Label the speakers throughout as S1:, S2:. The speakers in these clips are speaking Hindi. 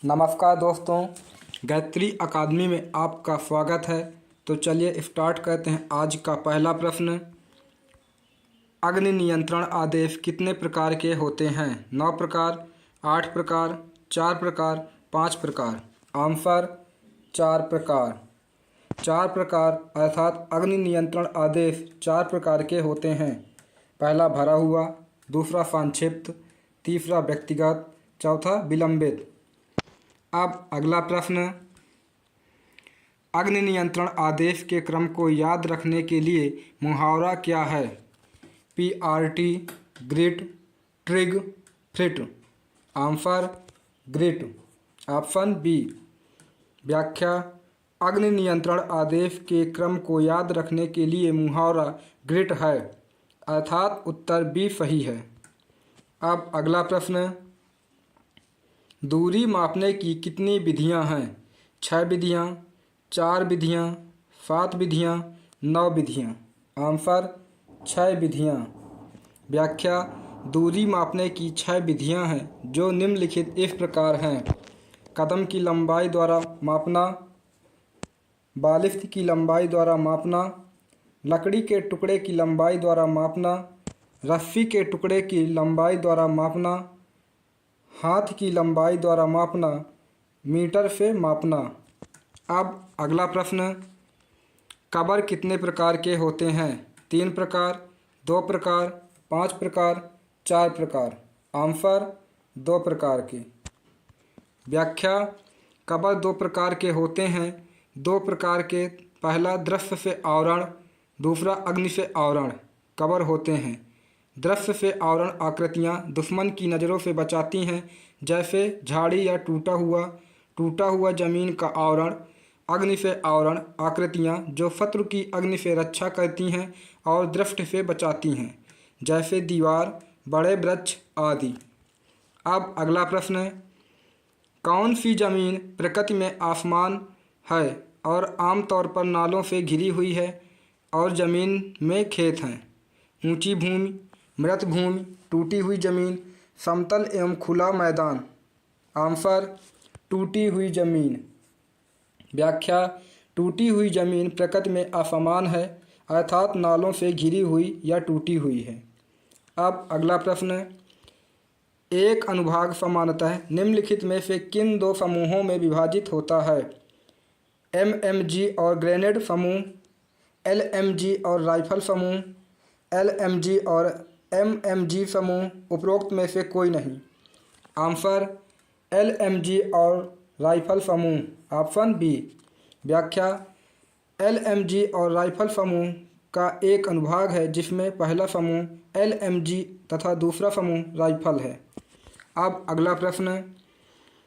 S1: नमस्कार दोस्तों, गायत्री अकादमी में आपका स्वागत है। तो चलिए स्टार्ट करते हैं। आज का पहला प्रश्न, अग्नि नियंत्रण आदेश कितने प्रकार के होते हैं? 9 प्रकार, 8 प्रकार, 4 प्रकार, 5 प्रकार। आंसर 4 प्रकार। 4 प्रकार अर्थात अग्नि नियंत्रण आदेश 4 प्रकार के होते हैं। पहला भरा हुआ, दूसरा संक्षिप्त, तीसरा व्यक्तिगत, चौथा विलंबित। अब अगला प्रश्न, अग्नि नियंत्रण आदेश के क्रम को याद रखने के लिए मुहावरा क्या है? PRT, grit, trig, frit. Answer grit. Option B. व्याख्या, अग्नि नियंत्रण आदेश के क्रम को याद रखने के लिए मुहावरा ग्रिट है, अर्थात उत्तर बी सही है। अब अगला प्रश्न, दूरी मापने की कितनी विधियां हैं? 6 विधियां, 4 विधियां, 7 विधियां, 9 विधियां। आंसर 6 विधियां। व्याख्या, दूरी मापने की 6 विधियां हैं जो निम्नलिखित इस प्रकार हैं। कदम की लंबाई द्वारा मापना, बालिश्त की लंबाई द्वारा मापना, लकड़ी के टुकड़े की लंबाई द्वारा मापना, रस्सी के टुकड़े की लंबाई द्वारा मापना, हाथ की लंबाई द्वारा मापना, मीटर से मापना। अब अगला प्रश्न, कबर कितने प्रकार के होते हैं? 3 प्रकार, 2 प्रकार, 5 प्रकार, 4 प्रकार। आंसर 2 प्रकार के। व्याख्या, कबर 2 प्रकार के होते हैं। 2 प्रकार के, पहला दृश्य से आवरण, दूसरा अग्नि से आवरण कबर होते हैं। दृश्य से आवरण आकृतियाँ दुश्मन की नज़रों से बचाती हैं, जैसे झाड़ी या टूटा हुआ जमीन का आवरण। अग्नि से आवरण आकृतियाँ जो शत्रु की अग्नि से रक्षा करती हैं और दृष्टि से बचाती हैं, जैसे दीवार, बड़े वृक्ष आदि। अब अगला प्रश्न है, कौन सी जमीन प्रकृति में आसमान है और आमतौर पर नालों से घिरी हुई है और ज़मीन में खेत हैं? ऊंची भूमि, मृत भूमि, टूटी हुई जमीन, समतल एवं खुला मैदान। आंसर टूटी हुई जमीन। व्याख्या, टूटी हुई जमीन प्रकृति में असमान है, अर्थात नालों से घिरी हुई या टूटी हुई है। अब अगला प्रश्न, एक अनुभाग सामान्यतः निम्नलिखित में से किन 2 समूहों में विभाजित होता है? MMG और ग्रेनेड समूह, LMG और राइफल समूह, LMG और MMG समूह, उपरोक्त में से कोई नहीं। आंसर LMG और राइफल समूह। Option B. व्याख्या, LMG और राइफल समूह का एक अनुभाग है जिसमें पहला समूह LMG तथा दूसरा समूह राइफल है। अब अगला प्रश्न,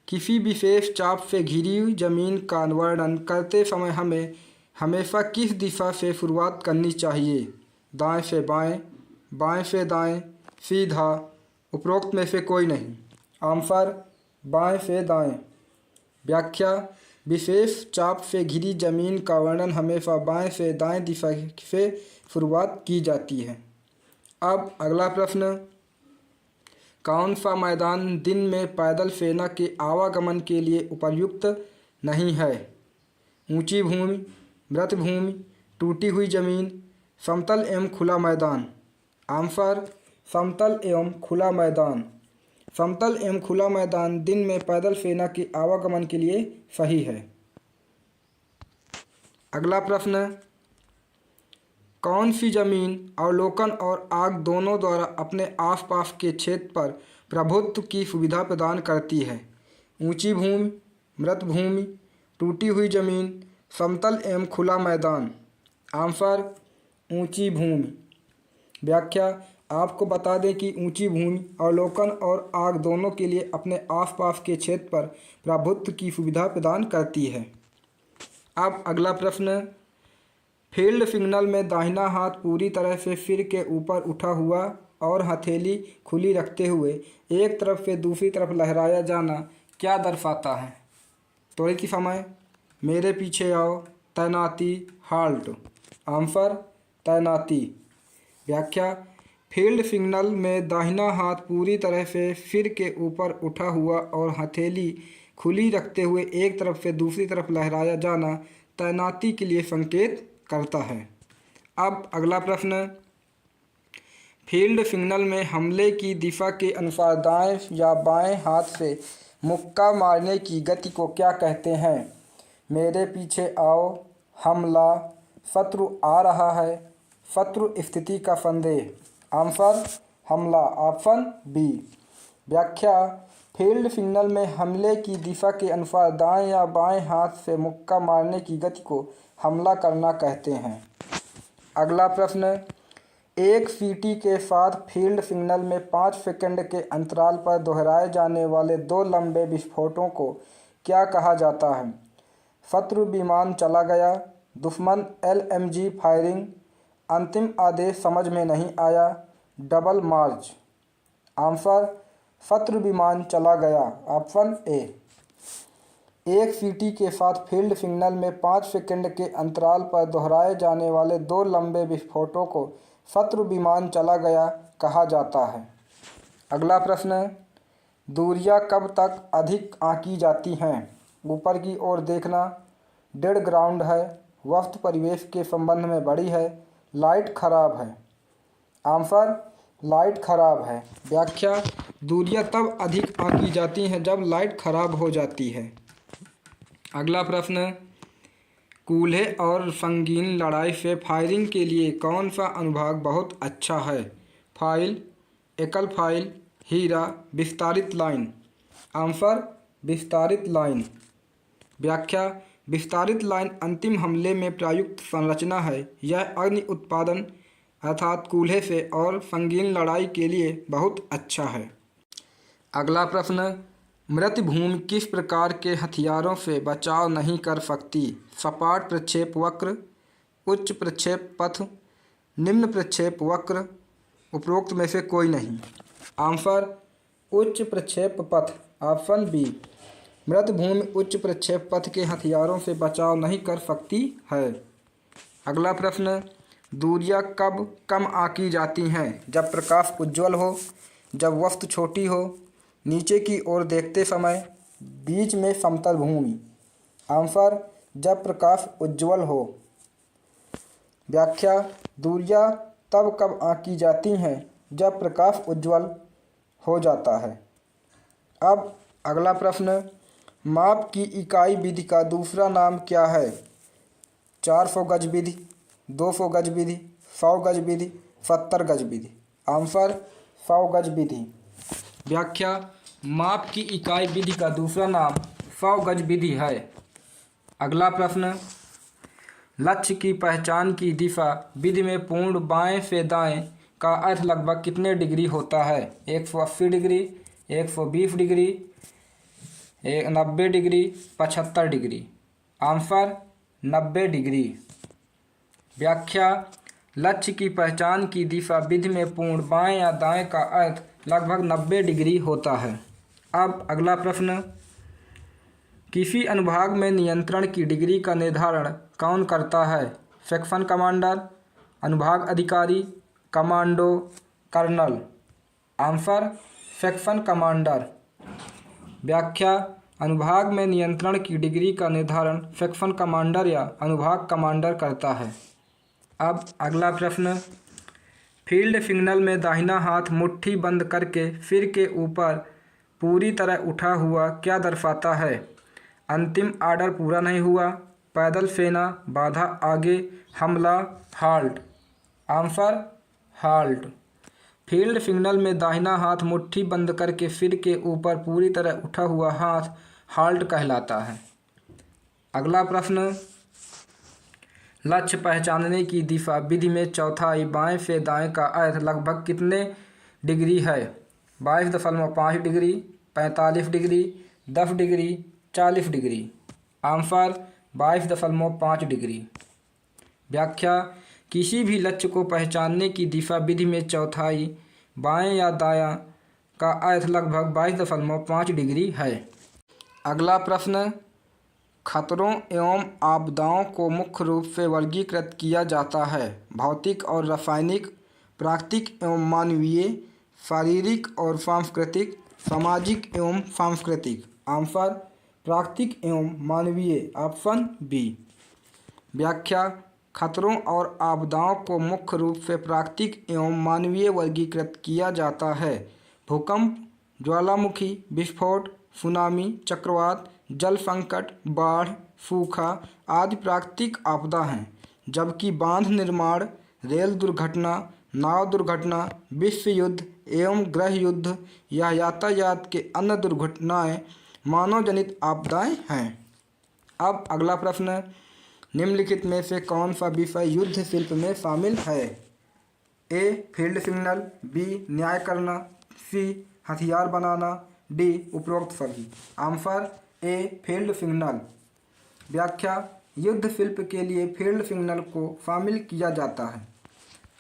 S1: किसी विशेष चाप से घिरी हुई जमीन का वर्णन करते समय हमें हमेशा किस दिशा से शुरुआत करनी चाहिए? दाएं से बाएं, बाएं से दाएं, सीधा, उपरोक्त में से कोई नहीं। आंसर बाएं से दाएं। व्याख्या, विशेष चाप से घिरी जमीन का वर्णन हमेशा बाएं से दाएं दिशा से शुरुआत की जाती है। अब अगला प्रश्न, कौन सा मैदान दिन में पैदल सेना के आवागमन के लिए उपयुक्त नहीं है? ऊंची भूमि, मृत भूमि, टूटी हुई जमीन, समतल एवं खुला मैदान। आंसर समतल एवं खुला मैदान। समतल एवं खुला मैदान दिन में पैदल सेना के आवागमन के लिए सही है। अगला प्रश्न, कौन सी जमीन अवलोकन और आग दोनों द्वारा अपने आसपास के क्षेत्र पर प्रभुत्व की सुविधा प्रदान करती है? ऊंची भूमि, मृत भूमि, टूटी हुई जमीन, समतल एवं खुला मैदान। आंसर ऊंची भूमि। व्याख्या, आपको बता दें कि ऊंची भूमि अवलोकन और आग दोनों के लिए अपने आसपास के क्षेत्र पर प्रभुत्व की सुविधा प्रदान करती है। अब अगला प्रश्न, फील्ड सिग्नल में दाहिना हाथ पूरी तरह से सिर के ऊपर उठा हुआ और हथेली खुली रखते हुए एक तरफ से दूसरी तरफ लहराया जाना क्या दर्शाता है? त्वरित समय, मेरे पीछे आओ, तैनाती, हाल्ट। आंसर तैनाती। व्याख्या, फील्ड सिग्नल में दाहिना हाथ पूरी तरह से सिर के ऊपर उठा हुआ और हथेली खुली रखते हुए एक तरफ से दूसरी तरफ लहराया जाना तैनाती के लिए संकेत करता है। अब अगला प्रश्न, फील्ड सिग्नल में हमले की दिशा के अनुसार दाएं या बाएं हाथ से मुक्का मारने की गति को क्या कहते हैं? मेरे पीछे आओ, हमला, शत्रु आ रहा है, शत्रु स्थिति का संदेह। आंसर हमला, ऑप्शन बी। व्याख्या, फील्ड सिग्नल में हमले की दिशा के अनुसार दाएं या बाएं हाथ से मुक्का मारने की गति को हमला करना कहते हैं। अगला प्रश्न, एक सीटी के साथ फील्ड सिग्नल में 5 सेकंड के अंतराल पर दोहराए जाने वाले 2 लंबे विस्फोटों को क्या कहा जाता है? शत्रु विमान चला गया, दुश्मन LMG फायरिंग, अंतिम आदेश समझ में नहीं आया, डबल मार्च। आंसर शत्रु विमान चला गया, ऑप्शन ए। एक सीटी के साथ फील्ड सिग्नल में 5 सेकंड के अंतराल पर दोहराए जाने वाले 2 लंबे विस्फोटों को शत्रु विमान चला गया कहा जाता है। अगला प्रश्न, दूरियां कब तक अधिक आंकी जाती हैं? ऊपर की ओर देखना, डेड ग्राउंड है, वस्तु परिवेश के संबंध में बड़ी है, लाइट खराब है। आंसर लाइट खराब है। व्याख्या, दूरियां तब अधिक आंकी जाती हैं जब लाइट खराब हो जाती है। अगला प्रश्न, कूल्हे और संगीन लड़ाई से फायरिंग के लिए कौन सा अनुभाग बहुत अच्छा है? फाइल, एकल फाइल, हीरा, विस्तारित लाइन। आंसर विस्तारित लाइन। व्याख्या, विस्तारित लाइन अंतिम हमले में प्रयुक्त संरचना है। यह अग्नि उत्पादन अर्थात कूल्हे से और संगीन लड़ाई के लिए बहुत अच्छा है। अगला प्रश्न, मृत भूमि किस प्रकार के हथियारों से बचाव नहीं कर सकती? सपाट प्रक्षेप वक्र, उच्च प्रक्षेप पथ, निम्न प्रक्षेप वक्र, उपरोक्त में से कोई नहीं। आंसर उच्च प्रक्षेप पथ, ऑप्शन बी। मृत भूमि उच्च प्रक्षेप पथ के हथियारों से बचाव नहीं कर सकती है। अगला प्रश्न, दूरियां कब कम आंकी जाती हैं? जब प्रकाश उज्ज्वल हो, जब वस्तु छोटी हो, नीचे की ओर देखते समय, बीच में समतल भूमि। आंसर जब प्रकाश उज्ज्वल हो। व्याख्या, दूरियां तब कब आंकी जाती हैं जब प्रकाश उज्ज्वल हो जाता है। अब अगला प्रश्न, माप की इकाई विधि का दूसरा नाम क्या है? 400 गज विधि, 200 गज विधि, 100 गज विधि, 70 गज विधि। आंसर 100 गज विधि। व्याख्या, माप की इकाई विधि का दूसरा नाम 100 गज विधि है। अगला प्रश्न, लक्ष्य की पहचान की दिशा विधि में पूर्ण बाएं से दाएं का अर्थ लगभग कितने डिग्री होता है? 180 degree, 120 degree, 90 degree, 75 degree. Answer 90 degree. व्याख्या, लक्ष्य की पहचान की दिशा विधि में पूर्ण बाएं या दाएं का अर्थ लगभग 90 डिग्री होता है। अब अगला प्रश्न, किसी अनुभाग में नियंत्रण की डिग्री का निर्धारण कौन करता है? सेक्शन कमांडर, अनुभाग अधिकारी, commando, colonel. Answer section commander. व्याख्या, अनुभाग में नियंत्रण की डिग्री का निर्धारण सेक्शन कमांडर या अनुभाग कमांडर करता है। अब अगला प्रश्न, फील्ड सिग्नल में दाहिना हाथ मुट्ठी बंद करके सिर के ऊपर पूरी तरह उठा हुआ क्या दर्शाता है? अंतिम आर्डर पूरा नहीं हुआ, पैदल सेना, बाधा आगे, हमला, halt. Answer halt. Field signal में दाहिना हाथ मुट्ठी बंद करके सिर के ऊपर पूरी तरह उठा हुआ हाथ हाल्ट कहलाता है। अगला प्रश्न, लक्ष्य पहचानने की दिशा विधि में चौथाई बाएं से दाएं का अर्थ लगभग कितने डिग्री है? 22.5 degree, 45 degree, 10 degree, 40 degree. Answer 22.5 degree. व्याख्या, किसी भी लक्ष्य को पहचानने की दिशा विधि में चौथाई बाएं या दायां का अर्थ लगभग 22.5 डिग्री है। अगला प्रश्न, खतरों एवं आपदाओं को मुख्य रूप से वर्गीकृत किया जाता है। भौतिक और रासायनिक, प्राकृतिक एवं मानवीय, शारीरिक और सांस्कृतिक, सामाजिक एवं सांस्कृतिक। आंसर प्राकृतिक एवं मानवीय। Option B. व्याख्या, खतरों और आपदाओं को मुख्य रूप से प्राकृतिक एवं मानवीय वर्गीकृत किया जाता है। भूकंप, ज्वालामुखी विस्फोट, सुनामी, चक्रवात, जल संकट, बाढ़, सूखा आदि प्राकृतिक आपदा हैं, जबकि बांध निर्माण, रेल दुर्घटना, नाव दुर्घटना, विश्व युद्ध एवं गृह युद्ध या यातायात के अन्य दुर्घटनाएं मानव जनित आपदाएं हैं। अब अगला प्रश्न, निम्नलिखित में से कौन सा विषय युद्ध शिल्प में शामिल है? ए. Field signal, B. न्याय करना, सी. हथियार बनाना, डी. उपरोक्त सभी। Answer A. Field signal. व्याख्या, युद्ध शिल्प के लिए फील्ड सिग्नल को शामिल किया जाता है।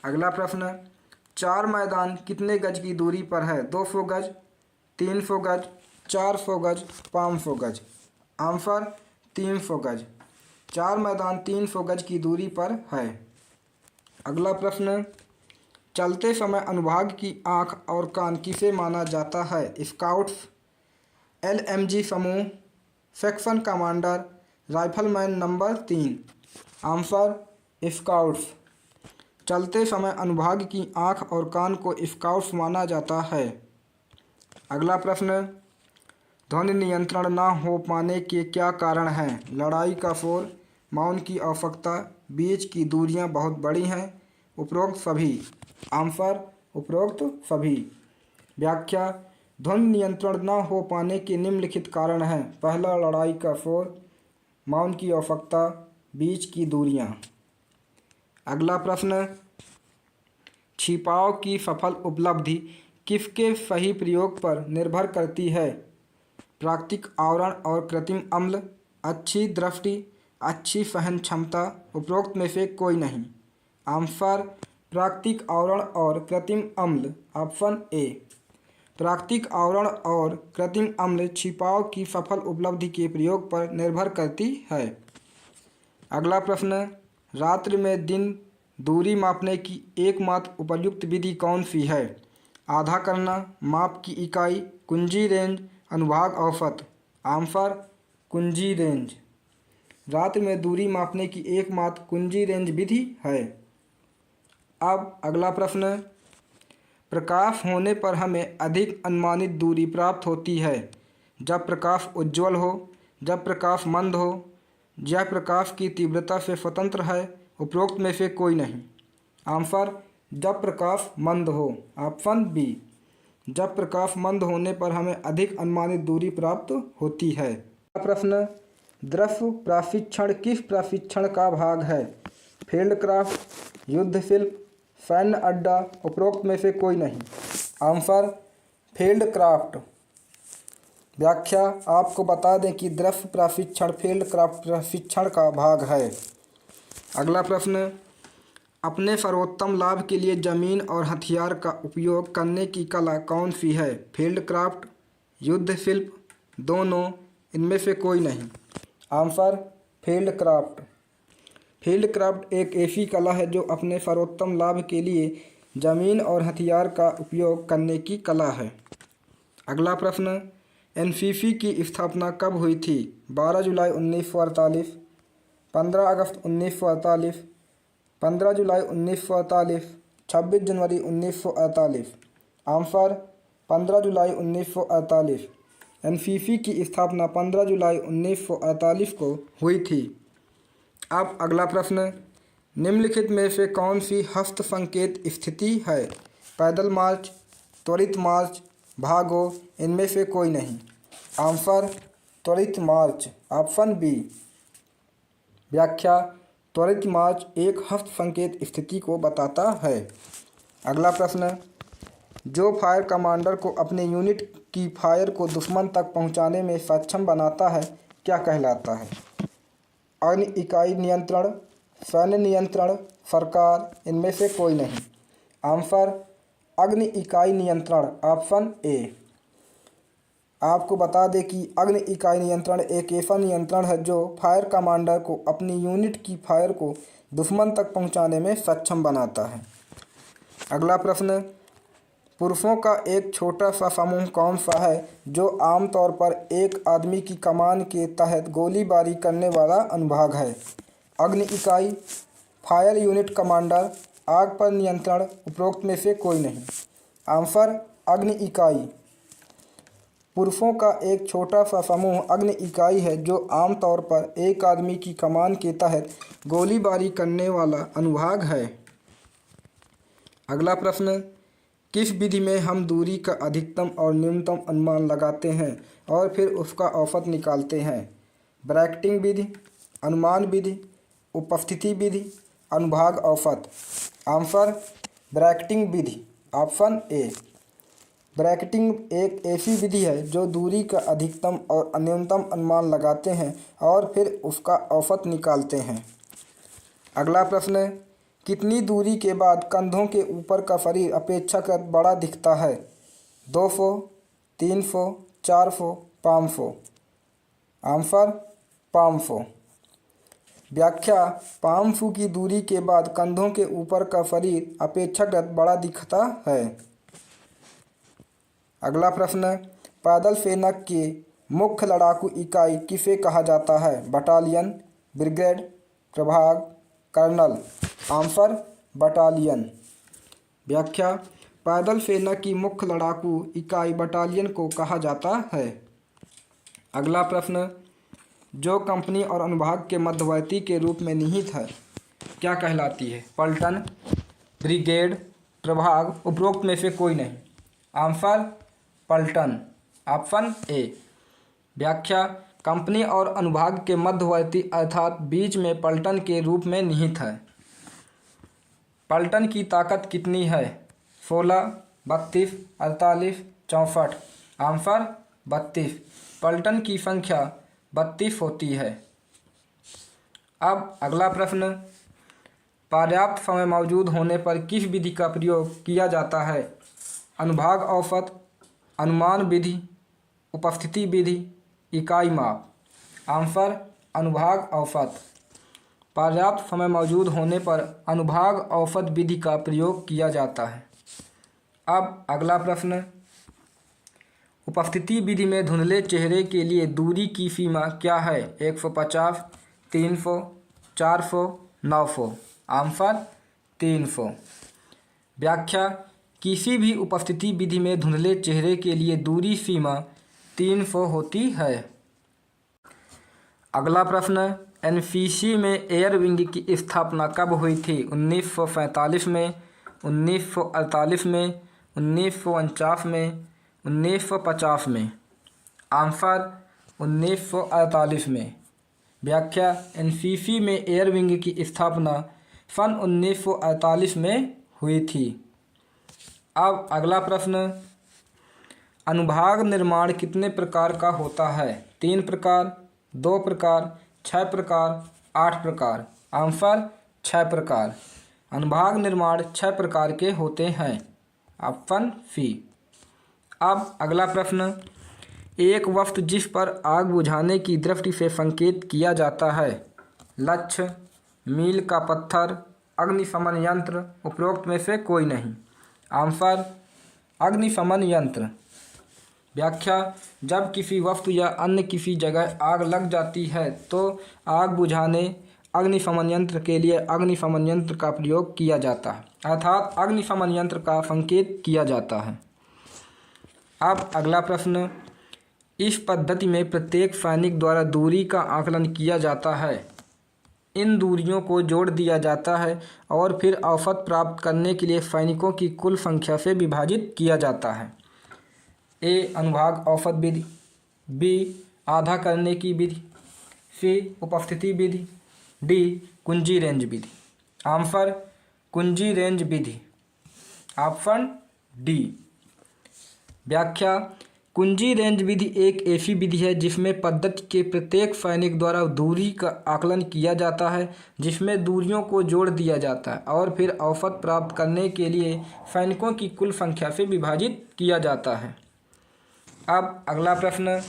S1: अगला प्रश्न, चार मैदान कितने गज की दूरी पर है? 200 गज, 300 गज, 400 गज, 500 गज। आंसर 300 गज। चार मैदान 300 गज की दूरी पर है। अगला प्रश्न, चलते समय अनुभाग की आँख और कान किसे माना जाता है? स्काउट्स, LMG समूह, section commander, rifleman number 3। Answer scouts. चलते समय अनुभाग की आँख और कान को स्काउट्स माना जाता है। अगला प्रश्न, ध्वनि नियंत्रण न हो पाने के क्या कारण हैं? लड़ाई का शोर, मौन की आवश्यकता, बीच की दूरियां बहुत बड़ी हैं, उपरोक्त सभी। आंसर उपरोक्त सभी। व्याख्या, ध्वनि नियंत्रण न हो पाने के निम्नलिखित कारण हैं। पहला, लड़ाई का शोर, मौन की आवश्यकता, बीच की दूरियां। अगला प्रश्न, छिपाव की सफल उपलब्धि किसके सही प्रयोग पर निर्भर करती है? प्राकृतिक आवरण और कृत्रिम अम्ल, अच्छी दृष्टि, अच्छी सहन क्षमता, उपरोक्त में से कोई नहीं। आंसर प्राकृतिक आवरण और कृत्रिम अम्ल। Option A. प्राकृतिक आवरण और कृत्रिम अम्ल छिपाव की सफल उपलब्धि के प्रयोग पर निर्भर करती है। अगला प्रश्न, रात्रि में दिन दूरी मापने की एकमात्र उपयुक्त विधि कौन सी है? आधा करना, माप की इकाई, कुंजी रेंज, अनुभाग औसत। आंसर कुंजी रेंज। रात्रि में दूरी मापने की एकमात्र कुंजी रेंज विधि है। अब अगला प्रश्न, प्रकाश होने पर हमें अधिक अनुमानित दूरी प्राप्त होती है। जब प्रकाश उज्ज्वल हो, जब प्रकाश मंद हो, यह प्रकाश की तीव्रता से स्वतंत्र है, उपरोक्त में से कोई नहीं। आंसर जब प्रकाश मंद हो। Option B. जब प्रकाश मंद होने पर हमें अधिक अनुमानित दूरी प्राप्त होती है। प्रश्न, दृश्य प्रशिक्षण किस प्रशिक्षण का भाग है? फील्ड क्राफ्ट, युद्ध शिल्प, सैन्य अड्डा, उपरोक्त में से कोई नहीं। Answer field craft. व्याख्या, आपको बता दें कि दृश्य प्रशिक्षण फील्ड क्राफ्ट प्रशिक्षण का भाग है। अगला प्रश्न, अपने सर्वोत्तम लाभ के लिए जमीन और हथियार का उपयोग करने की कला कौन सी है? फील्ड क्राफ्ट, युद्ध शिल्प, दोनों, इनमें से कोई नहीं। Answer field craft. Field craft एक ऐसी कला है जो अपने सर्वोत्तम लाभ के लिए जमीन और हथियार का उपयोग करने की कला है। अगला प्रश्न, NCC की स्थापना कब हुई थी? 12 जुलाई 1948, 15 अगस्त 1948, 15 जुलाई 1948, 26 जनवरी 1948। आंसर 15 जुलाई 1948। NCC की स्थापना 15 जुलाई 1948 को हुई थी। अब अगला प्रश्न, निम्नलिखित में से कौन सी हस्त संकेत स्थिति है? पैदल मार्च, त्वरित मार्च, भागो, इनमें से कोई नहीं। आंसर त्वरित मार्च। Option B. व्याख्या, त्वरित मार्च एक हस्त संकेत स्थिति को बताता है। अगला प्रश्न, जो फायर कमांडर को अपने यूनिट की फायर को दुश्मन तक पहुंचाने में सक्षम बनाता है क्या कहलाता है? अग्नि इकाई नियंत्रण, सैन्य नियंत्रण, सरकार, इनमें से कोई नहीं। आंसर अग्नि इकाई नियंत्रण। Option A. आपको बता दें कि अग्नि इकाई नियंत्रण एक ऐसा नियंत्रण है जो फायर कमांडर को अपनी यूनिट की फायर को दुश्मन तक पहुंचाने में सक्षम बनाता है। अगला प्रश्न, पुरुषों का एक छोटा सा समूह कौन सा है जो आमतौर पर एक आदमी की कमान के तहत गोलीबारी करने वाला अनुभाग है? अग्नि इकाई, फायर यूनिट कमांडर, आग पर नियंत्रण, उपरोक्त में से कोई नहीं। आंसर अग्नि इकाई। पुरुषों का एक छोटा सा समूह अग्नि इकाई है जो आमतौर पर एक आदमी की कमान के तहत गोलीबारी करने वाला अनुभाग है। अगला प्रश्न, किस विधि में हम दूरी का अधिकतम और न्यूनतम अनुमान लगाते हैं और फिर उसका औसत निकालते हैं? ब्रैकेटिंग विधि, अनुमान विधि, उपस्थिति विधि, अनुभाग औसत। Answer bracketing Vidhi, option A. Bracketing एक ऐसी विधि है जो दूरी का अधिकतम और न्यूनतम अनुमान लगाते हैं और फिर उसका औसत निकालते हैं। अगला प्रश्न, कितनी दूरी के बाद कंधों के ऊपर का शरीर अपेक्षाकृत बड़ा दिखता है? 200, 300, 400, 500। आंसर 500। व्याख्या, 500 की दूरी के बाद कंधों के ऊपर का शरीर अपेक्षाकृत बड़ा दिखता है। अगला प्रश्न, पैदल सेना की मुख्य लड़ाकू इकाई किसे कहा जाता है? बटालियन, ब्रिगेड, प्रभाग, कर्नल। Answer battalion. व्याख्या, पैदल सेना की मुख्य लड़ाकू इकाई बटालियन को कहा जाता है। अगला प्रश्न, जो कंपनी और अनुभाग के मध्यवर्ती के रूप में निहित है क्या कहलाती है? पलटन, ब्रिगेड, प्रभाग, उपरोक्त में से कोई नहीं। आंसर पलटन, ऑप्शन ए। व्याख्या, कंपनी और अनुभाग के मध्यवर्ती अर्थात बीच में पलटन के रूप में निहित है। पलटन की ताकत कितनी है? 16, 32, 48, 64। आंसर 32। पलटन की संख्या 32 होती है। अब अगला प्रश्न, पर्याप्त समय मौजूद होने पर किस विधि का प्रयोग किया जाता है? अनुभाग औसत, अनुमान विधि, उपस्थिति विधि, इकाई माप। आंसर अनुभाग औसत। पर्याप्त समय मौजूद होने पर अनुभाग औसत विधि का प्रयोग किया जाता है। अब अगला प्रश्न, उपस्थिति विधि में धुंधले चेहरे के लिए दूरी की सीमा क्या है? 150, 300, 400, 900। आंसर 300। व्याख्या, किसी भी उपस्थिति विधि में धुंधले चेहरे के लिए दूरी सीमा 300 होती है। अगला प्रश्न, एनसीसी में एयर विंग की स्थापना कब हुई थी? 1947 में, 1948 में, 1949 में, 1950 में। आंसर 1948 में। व्याख्या, एनसीसी में एयर विंग की स्थापना सन 1948 में हुई थी। अब अगला प्रश्न, अनुभाग निर्माण कितने प्रकार का होता है? 3 प्रकार, 2 प्रकार, 6 प्रकार, 8 प्रकार। आंसर 6 प्रकार। अनुभाग निर्माण 6 प्रकार के होते हैं। Option C. अब अगला प्रश्न, एक वस्तु जिस पर आग बुझाने की दृष्टि से संकेत किया जाता है? लक्ष्य, मील का पत्थर, अग्निशमन यंत्र, उपरोक्त में से कोई नहीं। आंसर अग्निशमन यंत्र। व्याख्या, जब किसी वस्तु या अन्य किसी जगह आग लग जाती है तो आग बुझाने अग्निशमन यंत्र के लिए अग्निशमन यंत्र का प्रयोग किया जाता है, अर्थात अग्निशमन यंत्र का संकेत किया जाता है। अब अगला प्रश्न, इस पद्धति में प्रत्येक सैनिक द्वारा दूरी का आकलन किया जाता है। इन दूरियों को जोड़ दिया जाता है और फिर औसत प्राप्त करने के लिए सैनिकों की कुल संख्या से विभाजित किया जाता है। ए अनुभाग औसत विधि, बी आधा करने की विधि, सी उपस्थिति विधि, डी कुंजी रेंज विधि। आंसर कुंजी रेंज विधि, ऑप्शन डी। व्याख्या, कुंजी रेंज विधि एक ऐसी विधि है जिसमें पद्धति के प्रत्येक सैनिक द्वारा दूरी का आकलन किया जाता है, जिसमें दूरियों को जोड़ दिया जाता है और फिर औसत प्राप्त करने के लिए सैनिकों की कुल संख्या से विभाजित किया जाता है। अब अगला प्रश्न,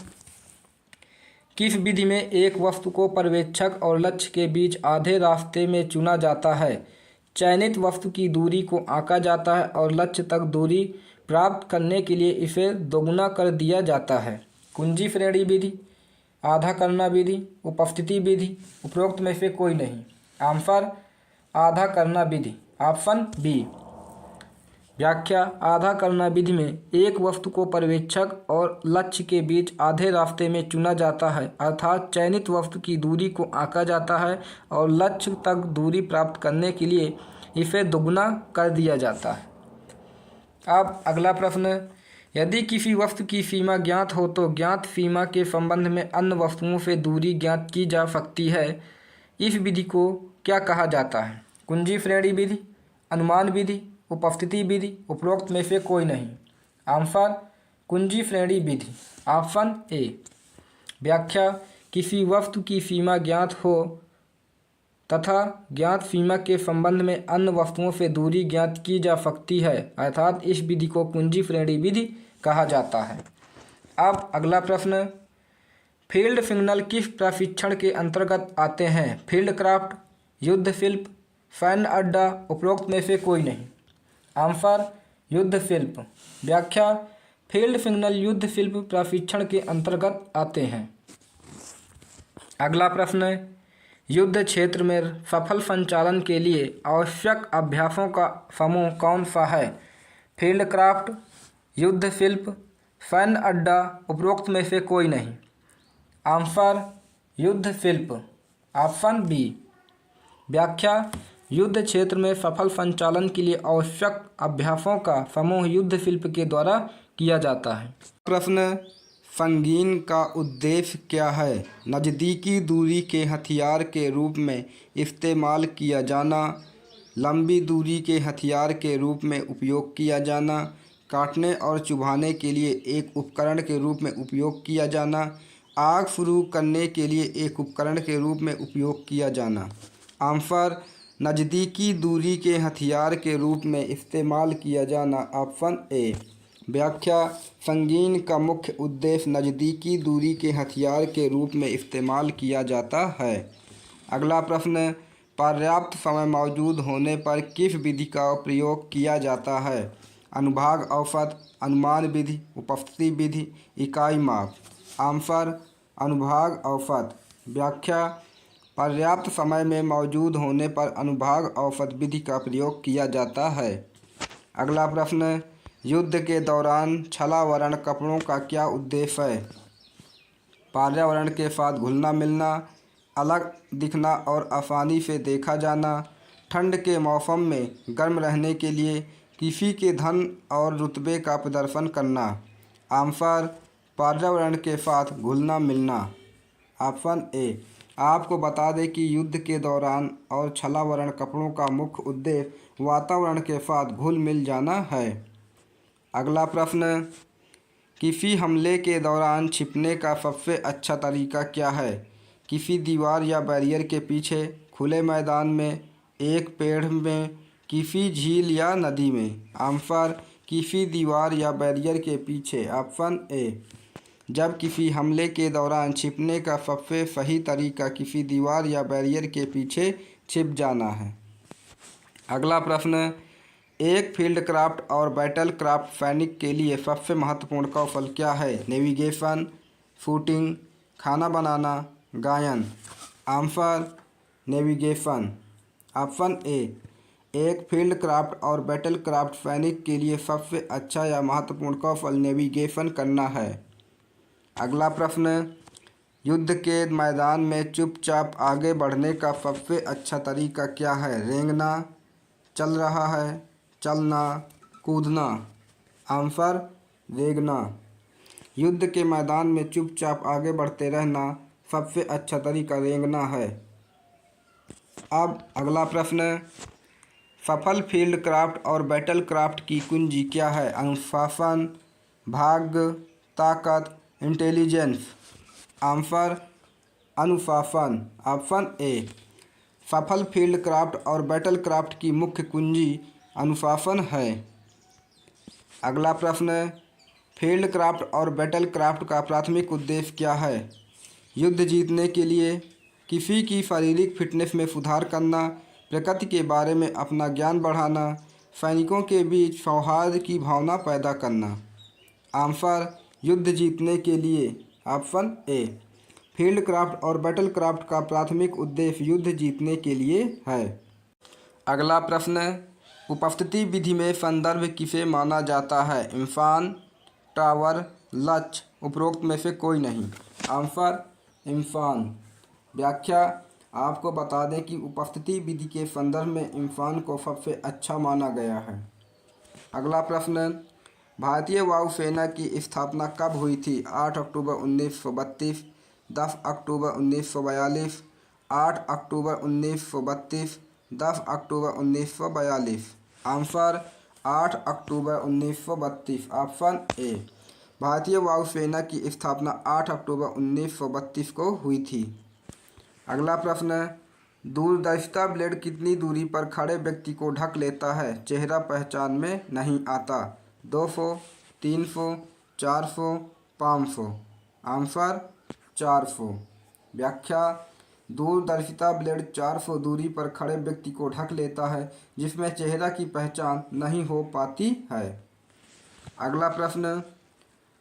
S1: किस विधि में एक वस्तु को पर्यवेक्षक और लक्ष्य के बीच आधे रास्ते में चुना जाता है? चयनित वस्तु की दूरी को आंका जाता है और लक्ष्य तक दूरी प्राप्त करने के लिए इसे दोगुना कर दिया जाता है। कुंजी श्रेणी विधि, आधा करना विधि, उपस्थिति विधि, उपरोक्त में से कोई नहीं। आंसर आधा करना विधि, ऑप्शन बी। व्याख्या, आधा करना विधि में एक वस्तु को पर्यवेक्षक और लक्ष्य के बीच आधे रास्ते में चुना जाता है, अर्थात चयनित वस्तु की दूरी को आंका जाता है और लक्ष्य तक दूरी प्राप्त करने के लिए इसे दोगुना कर दिया जाता है। अब अगला प्रश्न, यदि किसी वस्तु की सीमा ज्ञात हो तो ज्ञात सीमा के संबंध में अन्य वस्तुओं से दूरी ज्ञात की जा सकती है। इस विधि को क्या कहा जाता है? कुंजी श्रेणी विधि, अनुमान विधि, उपस्थिति विधि, उपरोक्त में से कोई नहीं। आंसर कुंजी श्रेणी विधि, ऑप्शन ए। व्याख्या, किसी वस्तु की सीमा ज्ञात हो तथा ज्ञात सीमा के संबंध में अन्य वस्तुओं से दूरी ज्ञात की जा सकती है, अर्थात इस विधि को कुंजी श्रेणी विधि कहा जाता है। अब अगला प्रश्न, फील्ड सिग्नल किस प्रशिक्षण के अंतर्गत आते हैं? फील्ड क्राफ्ट, युद्ध शिल्प, सैन्य अड्डा, उपरोक्त में से कोई नहीं। आंसर युद्ध शिल्प। व्याख्या, फील्ड सिग्नल युद्ध शिल्प प्रशिक्षण के अंतर्गत आते हैं। अगला प्रश्न, युद्ध क्षेत्र में सफल संचालन के लिए आवश्यक अभ्यासों का समूह कौन सा है? फील्ड क्राफ्ट, युद्ध शिल्प, सैन्य अड्डा, उपरोक्त में से कोई नहीं। आंसर युद्ध शिल्प, ऑप्शन बी। व्याख्या, युद्ध क्षेत्र में सफल संचालन के लिए आवश्यक अभ्यासों का समूह युद्ध शिल्प के द्वारा किया जाता है। प्रश्न, संगीन का उद्देश्य क्या है? नज़दीकी दूरी के हथियार के रूप में इस्तेमाल किया जाना, लंबी दूरी के हथियार के रूप में उपयोग किया जाना, काटने और चुभाने के लिए एक उपकरण के रूप में उपयोग किया जाना, आग शुरू करने के लिए एक उपकरण के रूप में उपयोग किया जाना। आंसर नज़दीकी दूरी के हथियार के रूप में इस्तेमाल किया जाना, ऑप्शन ए। व्याख्या, संगीन का मुख्य उद्देश्य नज़दीकी दूरी के हथियार के रूप में इस्तेमाल किया जाता है। अगला प्रश्न, पर्याप्त समय मौजूद होने पर किस विधि का प्रयोग किया जाता है? अनुभाग औसत, अनुमान विधि, उपस्थिति विधि, इकाई माप। आंसर अनुभाग औसत। व्याख्या, पर्याप्त समय में मौजूद होने पर अनुभाग औसत विधि का प्रयोग किया जाता है। अगला प्रश्न, युद्ध के दौरान छलावरण कपड़ों का क्या उद्देश्य है? पर्यावरण के साथ घुलना मिलना, अलग दिखना और आसानी से देखा जाना, ठंड के मौसम में गर्म रहने के लिए किसी के धन और रुतबे का प्रदर्शन करना। आंसर पर्यावरण के साथ घुलना मिलना, ऑप्शन ए। आपको बता दें कि युद्ध के दौरान और छलावरण कपड़ों का मुख्य उद्देश्य वातावरण के साथ घुल मिल जाना है। अगला प्रश्न, किसी हमले के दौरान छिपने का सबसे अच्छा तरीका क्या है? किसी दीवार या बैरियर के पीछे, खुले मैदान में, एक पेड़ में, किसी झील या नदी में। आंसर किसी दीवार या बैरियर के पीछे, ऑप्शन ए। जब किसी हमले के दौरान छिपने का सबसे सही तरीका किसी दीवार या बैरियर के पीछे छिप जाना है। अगला प्रश्न, एक फील्ड क्राफ्ट और बैटल क्राफ्ट सैनिक के लिए सबसे महत्वपूर्ण कौशल क्या है? नेविगेशन, शूटिंग, खाना बनाना, गायन। Answer navigation, option A. एक फील्ड क्राफ्ट और बैटल क्राफ्ट सैनिक के लिए सबसे अच्छा या महत्वपूर्ण कौशल नेविगेशन करना है। अगला प्रश्न, युद्ध के मैदान में चुपचाप आगे बढ़ने का सबसे अच्छा तरीका क्या है? रेंगना, चल रहा है, चलना, कूदना। आंसर रेंगना। युद्ध के मैदान में चुपचाप आगे बढ़ते रहना सबसे अच्छा तरीका रेंगना है। अब अगला प्रश्न, सफल फील्ड क्राफ्ट और बैटल क्राफ्ट की कुंजी क्या है? अनुशासन, भाग्य, ताकत, इंटेलिजेंस। आंसर अनुशासन, ऑप्शन ए। सफल फील्ड क्राफ्ट और बैटल क्राफ्ट की मुख्य कुंजी अनुशासन है। अगला प्रश्न, फील्ड क्राफ्ट और बैटल क्राफ्ट का प्राथमिक उद्देश्य क्या है? युद्ध जीतने के लिए, किसी की शारीरिक फिटनेस में सुधार करना, प्रकृति के बारे में अपना ज्ञान बढ़ाना, सैनिकों के बीच सौहार्द की भावना पैदा करना। आंसर युद्ध जीतने के लिए। Option A. फील्ड क्राफ्ट और बैटल क्राफ्ट का प्राथमिक उद्देश्य युद्ध जीतने के लिए है। अगला प्रश्न, उपस्थिति विधि में संदर्भ किसे माना जाता है? इंसान, टावर, लक्ष्य, उपरोक्त में से कोई नहीं। आंसर इंसान। व्याख्या, आपको बता दें कि उपस्थिति विधि के संदर्भ में इंसान को सबसे अच्छा माना गया है। अगला प्रश्न, भारतीय वायुसेना की स्थापना कब हुई थी? 8 अक्टूबर 1932, 10 अक्टूबर 1942, 8 अक्टूबर 1932, 10 अक्टूबर 1942। Answer 8 October 1932। Option A. भारतीय वायुसेना की स्थापना 8 अक्टूबर 1932 को हुई थी। अगला प्रश्न, दूरदर्शिता ब्लेड कितनी दूरी पर खड़े व्यक्ति को ढक लेता है? चेहरा पहचान में नहीं आता। 200, 300, 400, 500। आंसर 400। व्याख्या, दूरदर्शिता ब्लेड 400 दूरी पर खड़े व्यक्ति को ढक लेता है जिसमें चेहरा की पहचान नहीं हो पाती है। अगला प्रश्न,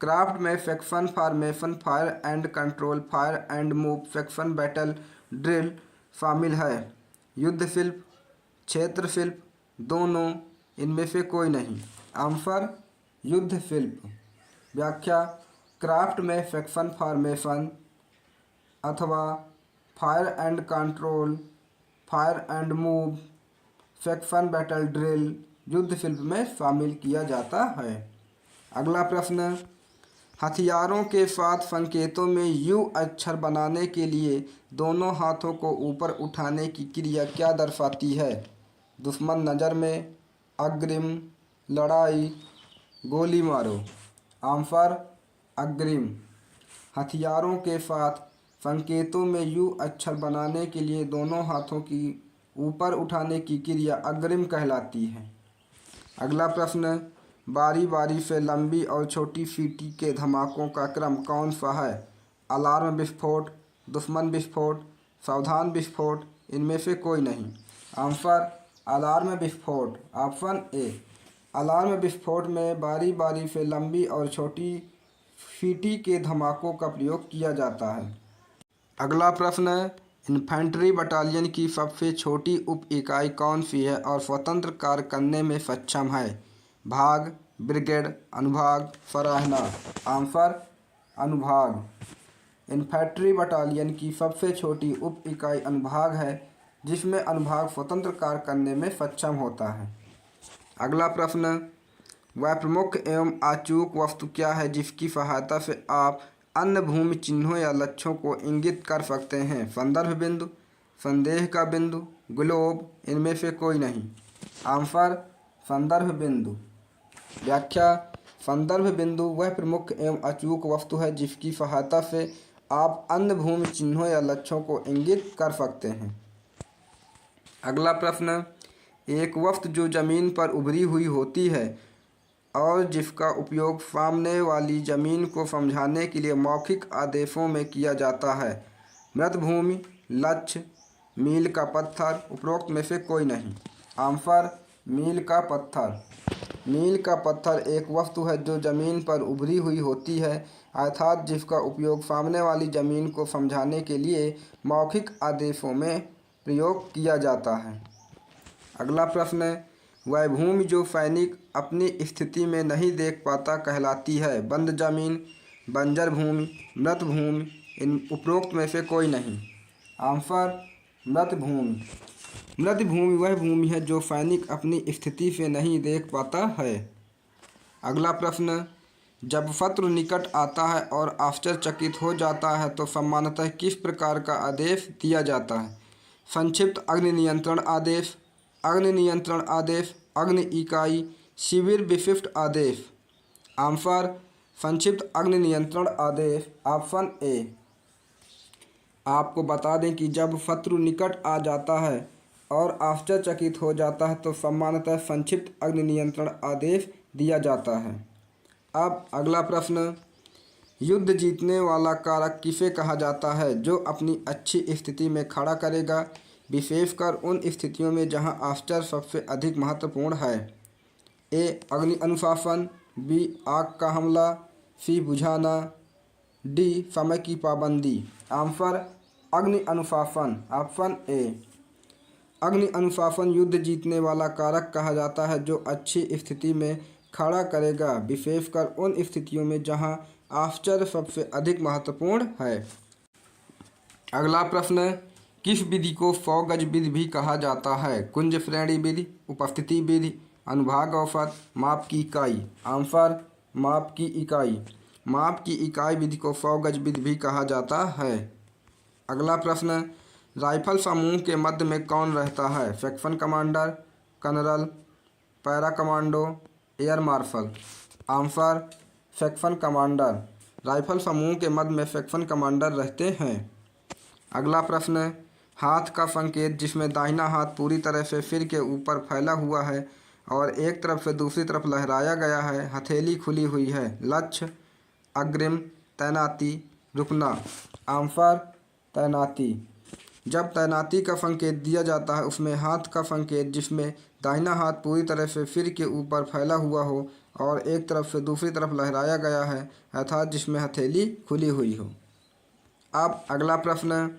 S1: क्राफ्ट में section formation, fire and control, fire and move, section battle drill शामिल है। युद्ध शिल्प, क्षेत्र शिल्प, दोनों, इनमें से कोई नहीं। आंसर युद्ध शिल्प। व्याख्या, क्राफ्ट में सेक्शन फॉर्मेशन अथवा fire and control, fire and move, section battle drill युद्ध शिल्प में शामिल किया जाता है। अगला प्रश्न, हथियारों के साथ संकेतों में यू अक्षर बनाने के लिए दोनों हाथों को ऊपर उठाने की क्रिया क्या दर्शाती है? दुश्मन नज़र में, अग्रिम, लड़ाई, गोली मारो। आंसर अग्रिम। हथियारों के साथ संकेतों में यू अक्षर बनाने के लिए दोनों हाथों की ऊपर उठाने की क्रिया अग्रिम कहलाती है। अगला प्रश्न, बारी बारी से लंबी और छोटी सीटी के धमाकों का क्रम कौन सा है? अलार्म विस्फोट, दुश्मन विस्फोट, सावधान विस्फोट, इनमें से कोई नहीं। आंसर अलार्म विस्फोट। Option A. अलार्म विस्फोट में बारी बारी से लंबी और छोटी सीटी के धमाकों का प्रयोग किया जाता है। अगला प्रश्न, इन्फेंट्री बटालियन की सबसे छोटी उप इकाई कौन सी है और स्वतंत्र कार्य करने में सक्षम है? भाग, ब्रिगेड, अनुभाग, सराहना। आंसर अनुभाग। इन्फेंट्री बटालियन की सबसे छोटी उप इकाई अनुभाग है जिसमें अनुभाग स्वतंत्र कार्य करने में सक्षम होता है। अगला प्रश्न, वह प्रमुख एवं अचूक वस्तु क्या है जिसकी सहायता से आप अन्य भूमि चिन्हों या लक्ष्यों को इंगित कर सकते हैं? संदर्भ बिंदु, संदेह का बिंदु, ग्लोब, इनमें से कोई नहीं। आंसर संदर्भ बिंदु। व्याख्या, संदर्भ बिंदु वह प्रमुख एवं अचूक वस्तु है जिसकी सहायता से आप अन्य भूमि चिन्हों या लक्ष्यों को इंगित कर सकते हैं। अगला प्रश्न, एक वस्तु जो जमीन पर उभरी हुई होती है और जिसका उपयोग सामने वाली जमीन को समझाने के लिए मौखिक आदेशों में किया जाता है। मृत भूमि, लक्ष्य, मील का पत्थर, उपरोक्त में से कोई नहीं। आंसर मील का पत्थर। मील का पत्थर एक वस्तु है जो जमीन पर उभरी हुई होती है अर्थात जिसका उपयोग सामने वाली जमीन को समझाने के लिए मौखिक आदेशों में प्रयोग किया जाता है। अगला प्रश्न, वह भूमि जो सैनिक अपनी स्थिति में नहीं देख पाता कहलाती है? बंद जमीन, बंजर भूमि, मृत भूमि, इन उपरोक्त में से कोई नहीं। आंसर मृत भूमि। मृत भूमि वह भूमि है जो सैनिक अपनी स्थिति से नहीं देख पाता है। अगला प्रश्न, जब शत्रु निकट आता है और आश्चर्यचकित हो जाता है तो सामान्यतः किस प्रकार का आदेश दिया जाता है? संक्षिप्त अग्नि नियंत्रण आदेश, अग्नि नियंत्रण आदेश, अग्नि इकाई, शिविर विशिष्ट आदेश। आंसर संक्षिप्त अग्नि नियंत्रण आदेश। Option A. आपको बता दें कि जब शत्रु निकट आ जाता है और आश्चर्यचकित हो जाता है तो सामान्यतः संक्षिप्त अग्नि नियंत्रण आदेश दिया जाता है। अब अगला प्रश्न, युद्ध जीतने वाला कारक किसे कहा जाता है? जो अपनी अच्छी स्थिति में खड़ा करेगा, विशेषकर उन स्थितियों में जहां आश्चर्य सबसे अधिक महत्वपूर्ण है। ए अग्नि अनुशासन, बी आग का हमला, सी बुझाना, डी समय की पाबंदी। आंसर अग्नि अनुशासन, ऑप्शन ए। अग्नि अनुशासन युद्ध जीतने वाला कारक कहा जाता है जो अच्छी स्थिति में खड़ा करेगा, विशेषकर उन स्थितियों में जहां आश्चर्य सबसे अधिक महत्वपूर्ण है। अगला प्रश्न, किस विधि को 100 गज विधि भी कहा जाता है? कुंज श्रेणी विधि, उपस्थिति विधि, अनुभाग औसत, माप की इकाई। आंसर माप की इकाई। माप की इकाई विधि को 100 गज विधि भी कहा जाता है। अगला प्रश्न, राइफल समूह के मध्य में कौन रहता है? Section commander, colonel, para commando, air marshal. Answer section commander. Rifle समूह के मध्य में सेक्शन कमांडर रहते हैं। अगला प्रश्न, हाथ का संकेत जिसमें दाहिना हाथ पूरी तरह से सिर के ऊपर फैला हुआ है और एक तरफ से दूसरी तरफ लहराया गया है, हथेली खुली हुई है, लक्ष्य, अग्रिम, तैनाती, रुकना। आंसर तैनाती। जब तैनाती का संकेत दिया जाता है उसमें हाथ का संकेत जिसमें दाहिना हाथ पूरी तरह से सिर के ऊपर फैला हुआ हो और एक तरफ से दूसरी तरफ लहराया गया है, अर्थात जिसमें हथेली खुली हुई हो। अब अगला प्रश्न,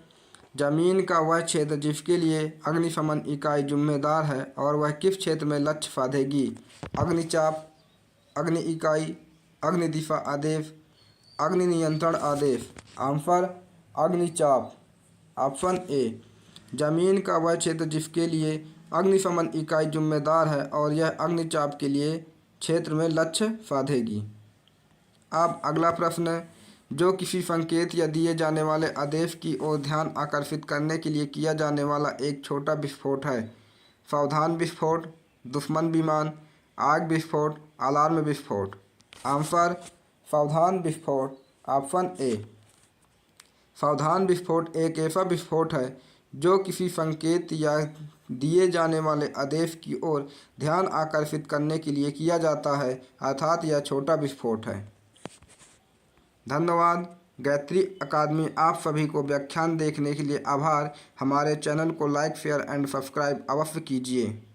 S1: जमीन का वह क्षेत्र जिसके लिए अग्निशमन इकाई जिम्मेदार है और वह किस क्षेत्र में लक्ष्य साधेगी? अग्निचाप, अग्नि इकाई, अग्नि दिशा आदेश, अग्नि नियंत्रण आदेश। Answer अग्निचाप, option A. जमीन का वह क्षेत्र जिसके लिए अग्निशमन इकाई जिम्मेदार है और यह अग्निचाप के लिए क्षेत्र में लक्ष्य साधेगी। अब अगला प्रश्न, जो किसी संकेत या दिए जाने वाले आदेश की ओर ध्यान आकर्षित करने के लिए किया जाने वाला एक छोटा विस्फोट है? सावधान विस्फोट, दुश्मन विमान, आग विस्फोट, अलार्म विस्फोट। आंसर सावधान विस्फोट, ऑप्शन ए। सावधान विस्फोट एक ऐसा विस्फोट है जो किसी संकेत या दिए जाने वाले आदेश की ओर ध्यान आकर्षित करने के लिए किया जाता है, अर्थात यह छोटा विस्फोट है। धन्यवाद। गायत्री अकादमी आप सभी को व्याख्यान देखने के लिए आभार। हमारे चैनल को लाइक, शेयर एंड सब्सक्राइब अवश्य कीजिए।